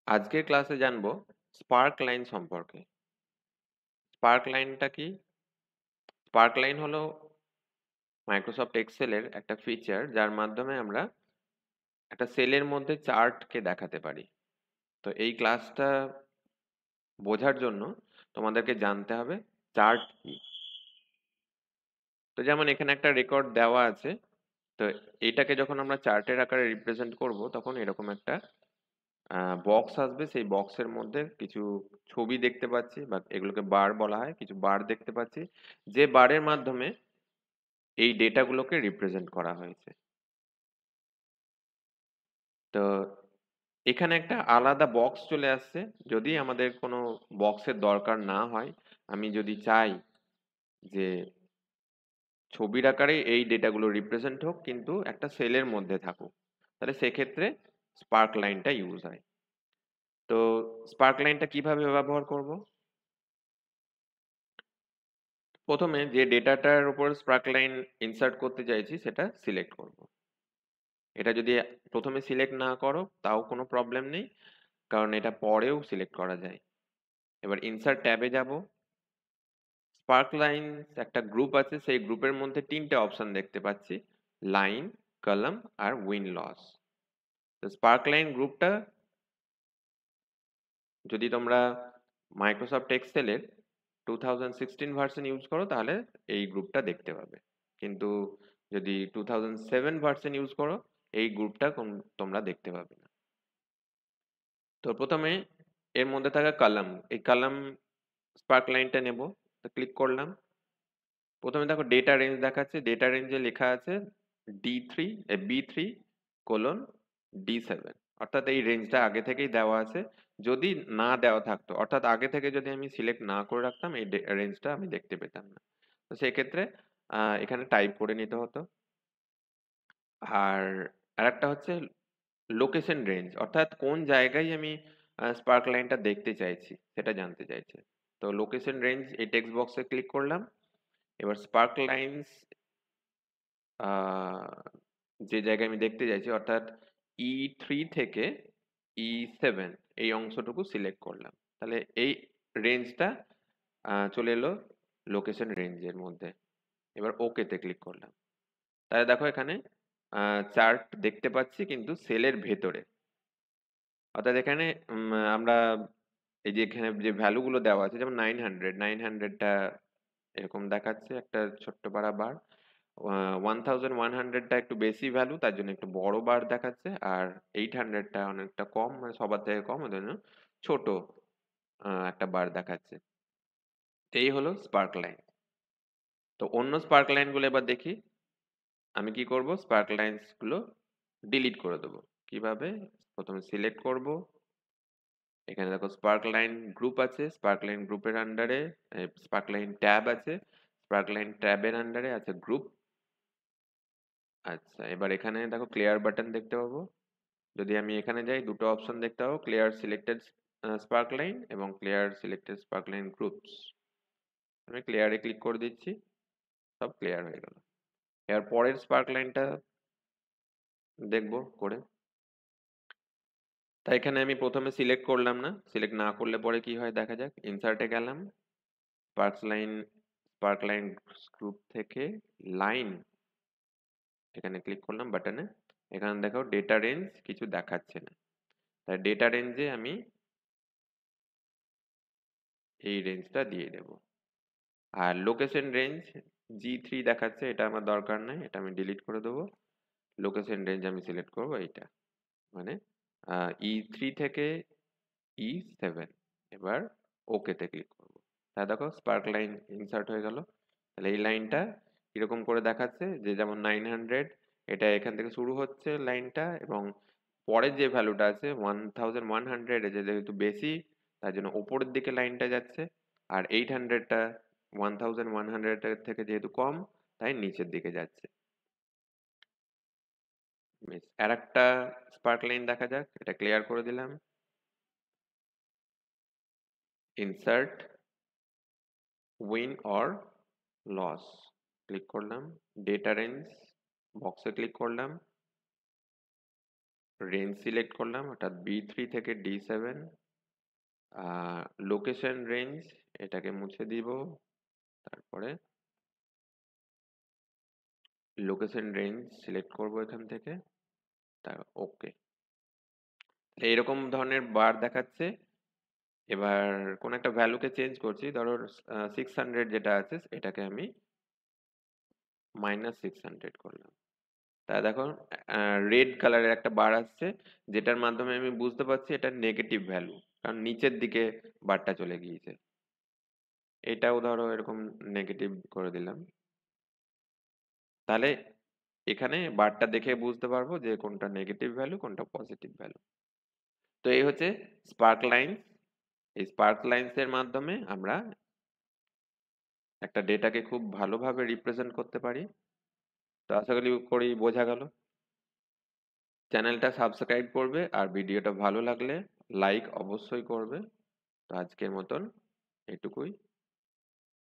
আজকের ক্লাসে জানবো স্পার্ক লাইন সম্পর্কে। স্পার্ক লাইনটা কি? স্পার্ক লাইন হলো মাইক্রোসফট এক্সেলের একটা ফিচার যার মাধ্যমে আমরা একটা সেলের মধ্যে চার্টকে দেখাতে পারি। তো এই ক্লাসটা বোঝার জন্য তোমাদেরকে জানতে হবে চার্ট কি। তো যেমন এখানে একটা রেকর্ড দেওয়া আছে, তো এইটাকে যখন আমরা চার্টের আকারে রিপ্রেজেন্ট করব তখন এরকম একটা বক্স আসবে। সেই বক্সের মধ্যে কিছু ছবি দেখতে পাচ্ছি, বা এগুলোকে বার বলা হয়, কিছু বার দেখতে পাচ্ছি, যে বারের মাধ্যমে এই ডেটাগুলোকে রিপ্রেজেন্ট করা হয়েছে। তো এখানে একটা আলাদা বক্স চলে আসছে। যদি আমাদের কোনো বক্সের দরকার না হয়, আমি যদি চাই যে ছবির আকারে এই ডেটাগুলো রিপ্রেজেন্ট হোক কিন্তু একটা সেলের মধ্যে থাকুক, তাহলে সেক্ষেত্রে স্পার্ক লাইনটা ইউজ হয়। তো স্পার্ক লাইনটা কিভাবে ব্যবহার করব? প্রথমে যে ডেটাটার উপর স্পার্ক লাইন ইনসার্ট করতে চাইছি সেটা সিলেক্ট করব। এটা যদি প্রথমে সিলেক্ট না করো তাও কোনো প্রবলেম নেই, কারণ এটা পরেও সিলেক্ট করা যায়। এবার ইনসার্ট ট্যাবে যাব। স্পার্ক লাইন একটা গ্রুপ আছে, সেই গ্রুপের মধ্যে তিনটে অপশন দেখতে পাচ্ছি: লাইন, কলাম আর উইন লস। তো স্পার্ক লাইন গ্রুপটা যদি তোমরা মাইক্রোসফট এক্সেলের 2016 ভার্সন ইউজ করো তাহলে এই গ্রুপটা দেখতে পাবে, কিন্তু যদি 2007 ভার্সন ইউজ করো এই গ্রুপটা তোমরা দেখতে পাবে না। তো প্রথমে এর মধ্যে থাকা কলাম, এই কলাম স্পার্ক লাইনটা নেব। তো ক্লিক করলাম। প্রথমে দেখো ডেটা রেঞ্জ দেখাচ্ছে, ডেটা রেঞ্জে লেখা আছে B3:D7, অর্থাৎ এই রেঞ্জটা আগে থেকেই দেওয়া আছে। যদি না দেওয়া থাকতো, অর্থাৎ আগে থেকে যদি আমি সিলেক্ট না করে রাখতাম, এই রেঞ্জটা আমি দেখতে পেতাম না। তো সেক্ষেত্রে এখানে টাইপ করে নিতে হতো। আর আরেকটা হচ্ছে লোকেশন রেঞ্জ, অর্থাৎ কোন জায়গায় আমি স্পার্ক লাইনটা দেখতে চাইছি সেটা জানতে চাইছে। তো লোকেশন রেঞ্জ এই টেক্সট বক্সে ক্লিক করলাম। এবার স্পার্ক লাইন্স যে জায়গায় আমি দেখতে চাইছি, অর্থাৎ E3 থেকে E7 এই অংশটুকু সিলেক্ট করলাম। তাহলে এই রেঞ্জটা চলে এলো লোকেশন রেঞ্জের মধ্যে। এবার ওকেতে ক্লিক করলাম। তাহলে দেখো এখানে চার্ট দেখতে পাচ্ছি কিন্তু সেলের ভেতরে। অর্থাৎ এখানে আমরা এই যে এখানে যে ভ্যালুগুলো দেওয়া আছে, যেমন 900টা এরকম দেখাচ্ছে একটা ছোট্ট পারা বার। 1100টা একটু বেশি ভ্যালু, তার জন্য একটু বড় বার দেখাচ্ছে। আর 800টা অনেকটা কম, মানে সবার থেকে কম, ওই জন্য ছোট একটা বার দেখাচ্ছে। এই হলো স্পার্ক লাইন। তো অন্য স্পার্ক লাইন গুলো এবার দেখি। আমি কি করব, স্পার্ক লাইন্স গুলো ডিলিট করে দেবো। কিভাবে? প্রথমে সিলেক্ট করব। এখানে দেখো স্পার্ক লাইন গ্রুপ আছে, স্পার্ক লাইন গ্রুপের আন্ডারে স্পার্ক লাইন ট্যাব আছে, স্পার্ক লাইন ট্যাবের আন্ডারে আছে গ্রুপ। আচ্ছা, এবার এখানে দেখো ক্লিয়ার বাটন দেখতে পাবো। যদি আমি এখানে যাই, দুটো অপশন দেখতে পাবো: ক্লিয়ার সিলেক্টেড স্পার্ক লাইন এবং clear selected spark line groups. আমি ক্লিয়ারে ক্লিক করে দিচ্ছি, সব ক্লিয়ার হয়ে গেল। এর পরের স্পার্ক লাইনটা দেখবো করে। তাই এখানে আমি প্রথমে সিলেক্ট করলাম না, সিলেক্ট না করলে পরে কি হয় দেখা যাক। ইনসার্টে গেলাম, spark line, spark line group থেকে লাইন, এখানে ক্লিক করলাম বাটনে। এখানে দেখো ডেটা রেঞ্জ কিছু দেখাচ্ছে না, তাই ডেটা রেঞ্জে আমি এই রেঞ্জটা দিয়ে দেব। আর লোকেশন রেঞ্জ G3 দেখাচ্ছে, এটা আমার দরকার নাই, এটা আমি ডিলিট করে দেবো। লোকেশন রেঞ্জ আমি সিলেক্ট করব এইটা, মানে E3 থেকে E7। এবার ওকেতে ক্লিক করব। তাহলে দেখো স্পার্ক লাইন ইনসার্ট হয়ে গেল। তাহলে এই লাইনটা এরকম করে দেখাচ্ছে যে যেমন 900, এটা এখান থেকে শুরু হচ্ছে লাইনটা, এবং পরের যে ভ্যালুটা আছে 1100, এটা যেহেতু বেশি তার জন্য উপরের দিকে লাইনটা যাচ্ছে। আর 800টা 1100 থেকে যেহেতু কম তাই নিচের দিকে যাচ্ছে। বেশ, আর একটা স্পার্ক লাইন দেখা যাক, এটা ক্লিয়ার করে দিলাম। Insert win or loss click করলাম, ডেটা রেঞ্জ বক্সে ক্লিক করলাম। রেঞ্জ সিলেক্ট করলাম অর্থাৎ B3 থেকে D7, লোকেশন রেঞ্জ এটাকে মুছে দিব, তারপরে লোকেশন রেঞ্জ সিলেক্ট করব এখান থেকে, ওকে। এইরকম ধরনের বার দেখাচ্ছে। এবার কোন একটা ভ্যালুকে চেঞ্জ করছি, ধরো 600 যেটা আছে এটাকে আমি -600 করলাম। তা দেখো রেড কালারের একটা বার আসছে, যেটার মাধ্যমে আমি বুঝতে পারছি এটা নেগেটিভ ভ্যালু, কারণ নিচের দিকে বারটা চলে গিয়েছে। এটাও ধরো এরকম নেগেটিভ করে দিলাম। তাহলে এখানে বারটা দেখে বুঝতে পারবো যে কোনটা নেগেটিভ ভ্যালু কোনটা পজিটিভ ভ্যালু। তো এই হচ্ছে স্পার্ক লাইন্স। এই স্পার্ক লাইন্স এর মাধ্যমে আমরা একটা ডেটাকে খুব ভালোভাবে রিপ্রেজেন্ট করতে পারি। তো আশা করি বোঝা গেল। চ্যানেলটা সাবস্ক্রাইব করবে আর ভিডিওটা ভালো লাগলে লাইক অবশ্যই করবে। তো আজকের মতন এটুকুই।